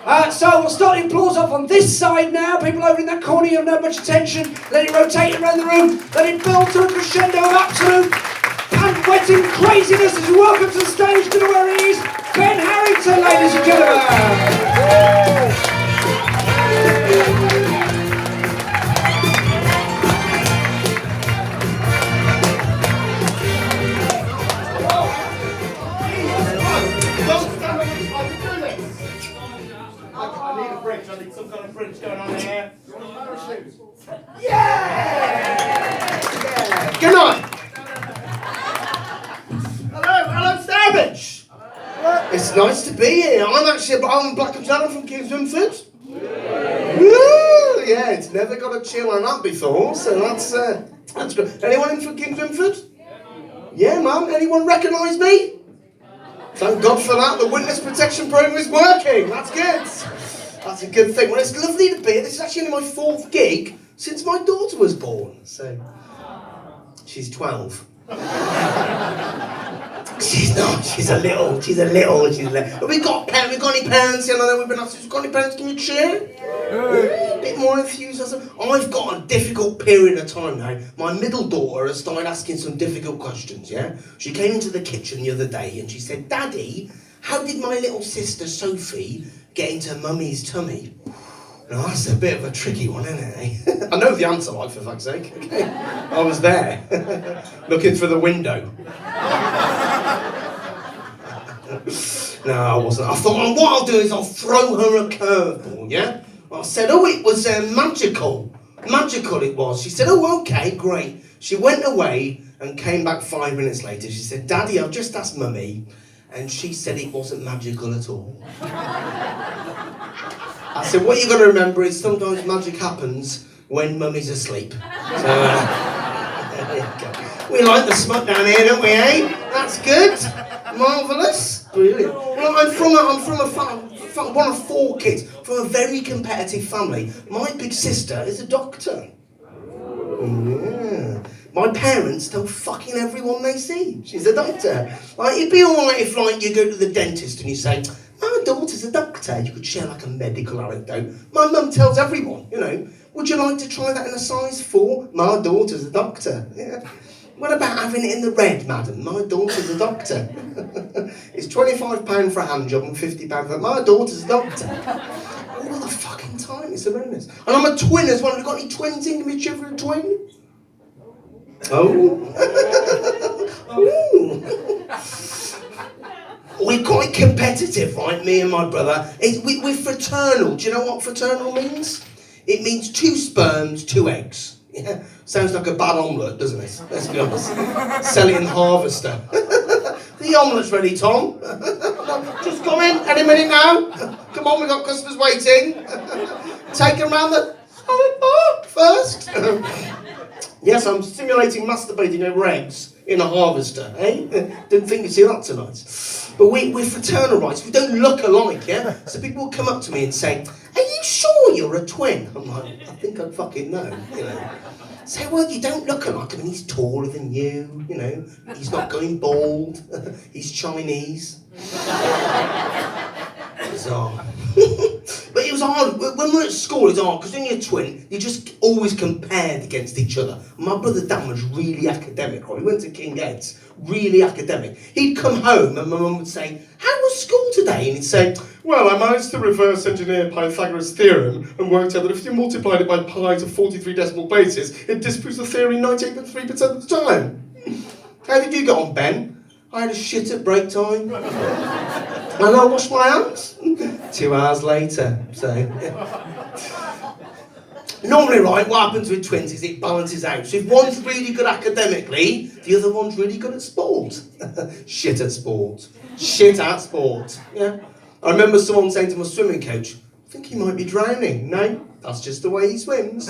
So we'll start the applause off on this side now. People over in that corner, you don't have much attention. Let it rotate around the room. Let it build to a crescendo of absolute pant-wetting craziness as we welcome to the stage to where he is, Ben Harrington, ladies and gentlemen. I need a bridge. I need some kind of bridge going on here. Yeah! Good night. Hello, Stourbridge. It's nice to be here. I'm Black and Talent from Kingston. Woo! Yeah, it's never got a chill on that before, so that's good. Anyone in from Kingston? Yeah, man. Anyone recognise me? Thank God for that. The witness protection program is working. That's good. That's a good thing. Well, it's lovely to be here. This is actually only my 4th gig since my daughter was born. So, she's 12. She's not. She's a little. But we've got any parents? You know, we've been asked, got any parents? Can you cheer? A bit more enthusiasm. I've got a difficult period of time now. My middle daughter has started asking some difficult questions, yeah? She came into the kitchen the other day and she said, Daddy, how did my little sister Sophie get into Mummy's tummy? Now that's a bit of a tricky one, isn't it, eh? I know the answer, like, for fuck's sake. Okay. I was there, looking through the window. No, I wasn't. I thought, what I'll do is I'll throw her a curveball, yeah? I said, oh, it was magical. Magical it was. She said, oh, okay, great. She went away and came back 5 minutes later. She said, Daddy, I've just asked Mummy, and she said it wasn't magical at all. I said, what you got to remember is sometimes magic happens when Mummy's asleep. So, there you go. We like the smut down here, don't we, eh? That's good. Marvellous. Brilliant. Well, I'm from one of 4 kids, from a very competitive family. My big sister is a doctor. Yeah. My parents tell fucking everyone they see she's a doctor. Like, it'd be alright if, like, you go to the dentist and you say, my daughter's a doctor. You could share, like, a medical anecdote. My mum tells everyone, you know, would you like to try that in a size 4? My daughter's a doctor. Yeah. What about having it in the red, madam? My daughter's a doctor. It's £25 for a hand job and £50 for... My daughter's a doctor. All the fucking time, it's horrendous. And I'm a twin as well. Have you got any twins in? Give me a cheer for a twin. Oh. We're quite competitive, right, me and my brother. We're fraternal. Do you know what fraternal means? It means 2 sperms, 2 eggs. Yeah, sounds like a bad omelette, doesn't it? Let's be honest. Selling harvester. The omelette's ready, Tom. Just come in, any minute now. Come on, we've got customers waiting. Take them round the salad bar first. Yes, I'm simulating masturbating over eggs in a harvester, eh? Didn't think you'd see that tonight. But we're fraternal rights. We don't look alike, yeah? So people will come up to me and say, are you sure you're a twin? I'm like, I think I'd fucking know, you know. Say, well, you don't look alike. I mean, he's taller than you, you know. He's not going bald. He's Chinese. Bizarre. But it was hard. When we're at school, it's hard, because when you're a twin, you're just always compared against each other. My brother Dan was really academic, right? He went to King Ed's, really academic. He'd come home and my mum would say, how was school today? And he'd say, well, I managed to reverse engineer Pythagoras' theorem and worked out that if you multiplied it by pi to 43 decimal places, it disproves the theory 98.3% of the time. How did you get on, Ben? I had a shit at break time. And I washed my hands 2 hours later, so... Normally, right, what happens with twins is it balances out. So if one's really good academically, the other one's really good at sport. Shit at sport. Shit at sport, yeah? I remember someone saying to my swimming coach, I think he might be drowning. No, that's just the way he swims.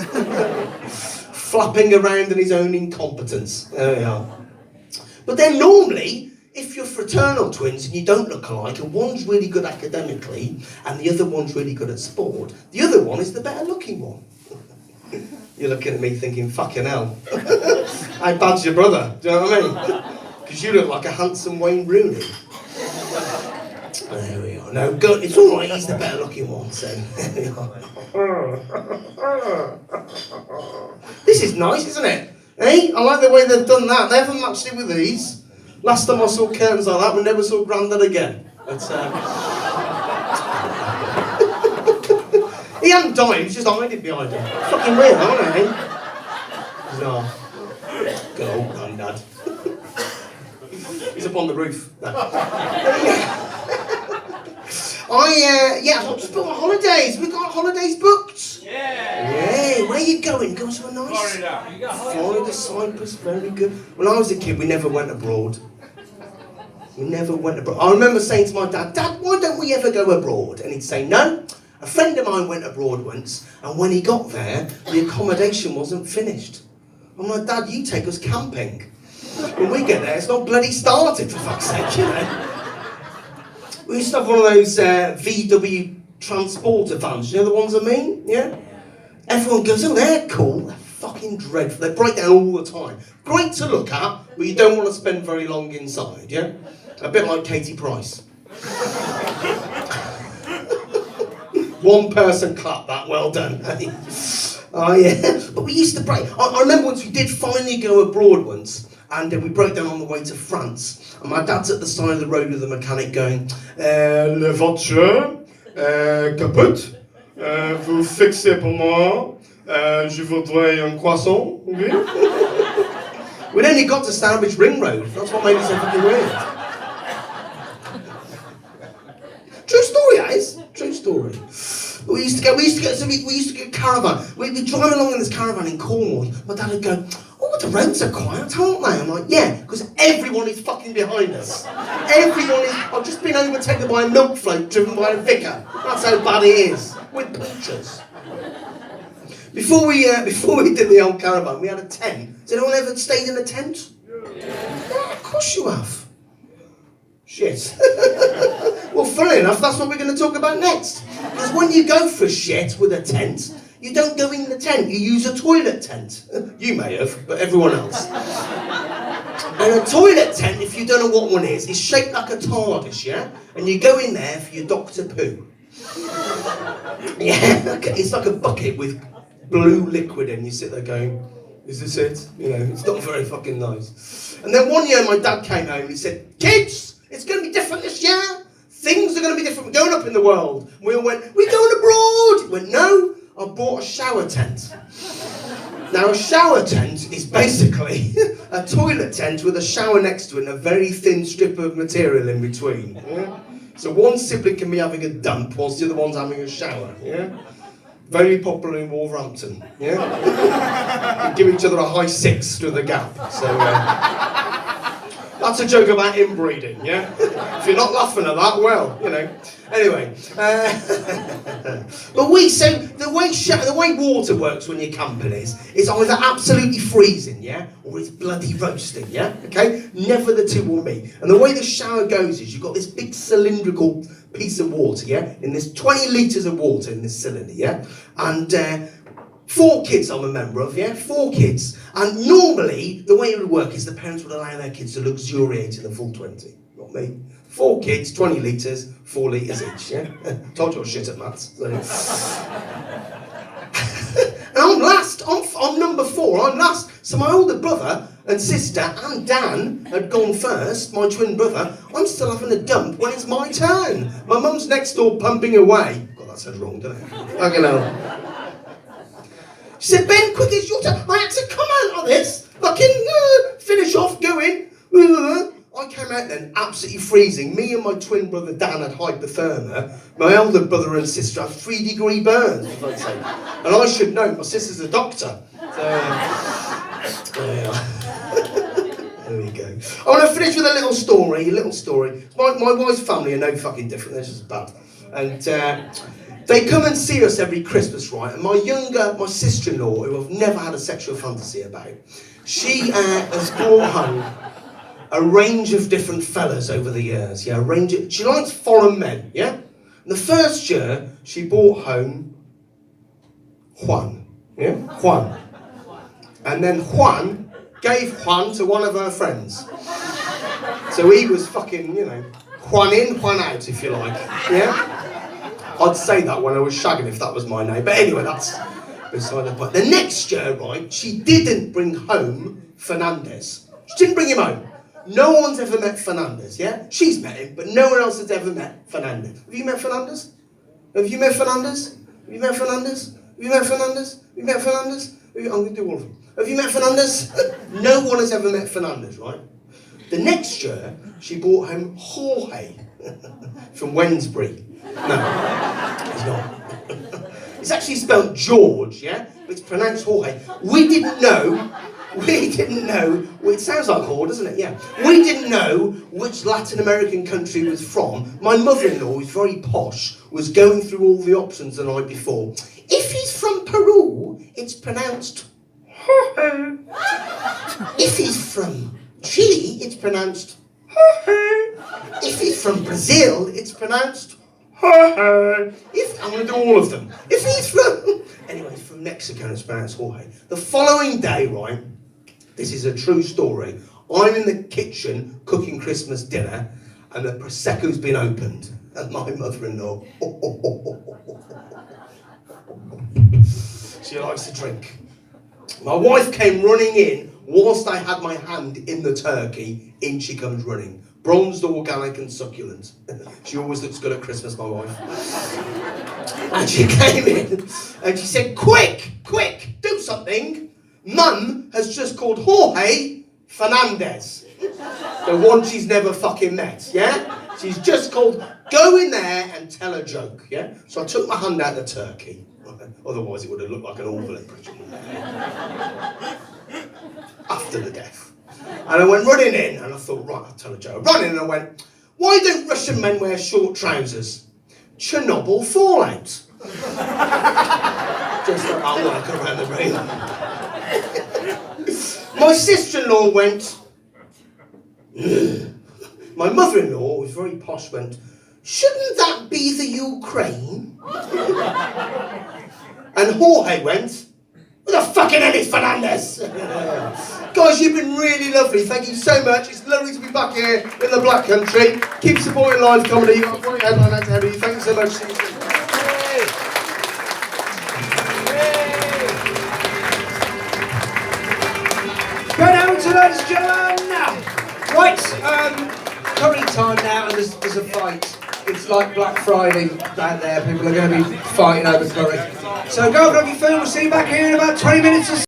Flapping around in his own incompetence. There we are. But then normally, if you're fraternal twins and you don't look alike, and one's really good academically, and the other one's really good at sport, the other one is the better looking one. You're looking at me thinking, fucking hell. How bad's your brother? Do you know what I mean? Because you look like a handsome Wayne Rooney. There we are. No, good. It's all right. He's the better looking one. So this is nice, isn't it? Hey, I like the way they've done that. They haven't matched it with these. Last time I saw curtains like that, we never saw Grandad again. But, he hadn't died. He was just hiding behind him. Fucking weird, aren't they? No. Good old Grandad. He's up on the roof. I've just booked my holidays. We've got holidays booked. Yeah, where are you going? Go to a nice... Florida, Cyprus, very good. When I was a kid, we never went abroad. We never went abroad. I remember saying to my dad, Dad, why don't we ever go abroad? And he'd say, no. A friend of mine went abroad once, and when he got there, the accommodation wasn't finished. I'm like, Dad, you take us camping. When we get there, it's not bloody started, for fuck's sake, you know. We used to have one of those VW transporter vans, you know the ones I mean? Yeah? Everyone goes, oh, they're cool. They're fucking dreadful. They break down all the time. Great to look at, but you don't want to spend very long inside, yeah? A bit like Katie Price. One person clap that, well done. Oh yeah, but we used to break. I remember once we did finally go abroad once, and we broke down on the way to France. And my dad's at the side of the road with the mechanic going, le voiture, kaput, vous fixez pour moi, je voudrais un croissant, okay? We'd only got to Stourbridge Ring Road, that's what made it so fucking weird. True story, that is. True story. We used to get caravan. We'd be driving along in this caravan in Cornwall. My dad would go, oh, the roads are quiet, aren't they? I'm like, yeah, because everyone is fucking behind us. Everyone is. I've just been overtaken by a milk float driven by a vicar. That's how bad it is. With pictures. Before we did the old caravan, we had a tent. Has anyone ever stayed in a tent? Yeah, of course you have. Shit. Well, funnily enough, that's what we're going to talk about next. Because when you go for shit with a tent, you don't go in the tent, you use a toilet tent. You may have, but everyone else. And a toilet tent, if you don't know what one is shaped like a TARDIS, yeah? And you go in there for your Doctor Poo. Yeah, it's like a bucket with blue liquid and you sit there going, is this it? You know, it's not very fucking nice. And then one year my dad came home and he said, kids, it's going to be different this year. Things are going to be different. We're going up in the world. We all went, we're going abroad. He went, no, I bought a shower tent. Now, a shower tent is basically a toilet tent with a shower next to it and a very thin strip of material in between. Yeah? So one sibling can be having a dump whilst the other one's having a shower. Yeah? Very popular in Wolverhampton. Yeah? We give each other a high 6 through the gap. So, that's a joke about inbreeding, yeah? If you're not laughing at that, well, you know. Anyway, but the way water works when you're camping is either absolutely freezing, yeah, or it's bloody roasting, yeah. Okay, never the two will meet. And the way the shower goes is you've got this big cylindrical piece of water, yeah, in this 20 litres of water in this cylinder, yeah, and 4 kids I'm a member of, yeah, 4 kids. And normally, the way it would work is the parents would allow their kids to luxuriate in the full 20. Not me. 4 kids, 20 litres, 4 litres each, yeah? Told you I was shit at maths. So. And I'm last. I'm number 4. I'm last. So my older brother and sister and Dan had gone first, my twin brother. I'm still having a dump when it's my turn. My mum's next door pumping away. God, that sounds wrong, doesn't it? Fucking hell. She said, Ben, quick, it's your turn. I had to come out of this. Fucking finish off, go in. I came out then absolutely freezing. Me and my twin brother Dan had hypothermia. My elder brother and sister had 3-degree burns, for fuck's sake. And I should know, my sister's a doctor. So, there we go. I want to finish with a little story. My wife's family are no fucking different, they're just bad. And they come and see us every Christmas, right? And my sister-in-law, who I've never had a sexual fantasy about, she has brought home a range of different fellas over the years, yeah, she likes foreign men, yeah? And the first year, she brought home Juan, yeah? Juan. And then Juan gave Juan to one of her friends. So he was fucking, you know, Juan in, Juan out, if you like. Yeah? I'd say that when I was shagging if that was my name. But anyway, that's beside the point. The next year, right, she didn't bring home Fernandez. She didn't bring him home. No one's ever met Fernandez, yeah? She's met him, but no one else has ever met Fernandez. Have you met Fernandez? Have you met Fernandez? Have you met Fernandez? Have you met Fernandez? Have you met Fernandez? I'm going to do all of them. Have you met Fernandez? No one has ever met Fernandez, right? The next year, she brought home Jorge from Wednesbury. No, it's not. It's actually spelled George, yeah? But it's pronounced Jorge. We didn't know, it sounds like whore, doesn't it? Yeah. We didn't know which Latin American country it was from. My mother-in-law, who's very posh, was going through all the options the night before. If he's from Peru, it's pronounced Jorge. If he's from Chile, it's pronounced Jorge. If he's from Brazil, it's pronounced Jorge. I'm going to do all of them. If he's from... Anyway, he's from Mexico and it's pronounced Jorge. The following day, right, this is a true story, I'm in the kitchen cooking Christmas dinner and the Prosecco's been opened. And my mother-in-law... She likes to drink. My wife came running in whilst I had my hand in the turkey. In she comes running. Bronzed, organic and succulent. She always looks good at Christmas, my wife. And she came in and she said, quick, do something. Mum has just called Jorge Fernandez. The one she's never fucking met, yeah? She's just called, go in there and tell a joke, yeah? So I took my hand out of the turkey. Otherwise it would have looked like an awful impression. After the death. And I went running in and I thought, right, I'll tell a joke. I ran in and I went, why don't Russian men wear short trousers? Chernobyl fallout. Just like I'll work around the room. My sister-in-law went, my mother-in-law, who was very posh, went, shouldn't that be the Ukraine? And Jorge went, who the fucking hell is Fernandez? Guys, you've been really lovely. Thank you so much. It's lovely to be back here in the Black Country. Keep supporting live comedy. You've got a great headline out to have you. Thank you so much. See you soon. Go down to ladies and gentlemen now. Right, comedy time now, and there's a fight. It's like Black Friday out there. People are going to be fighting over curry. So go grab your food. We'll see you back here in about 20 minutes or so.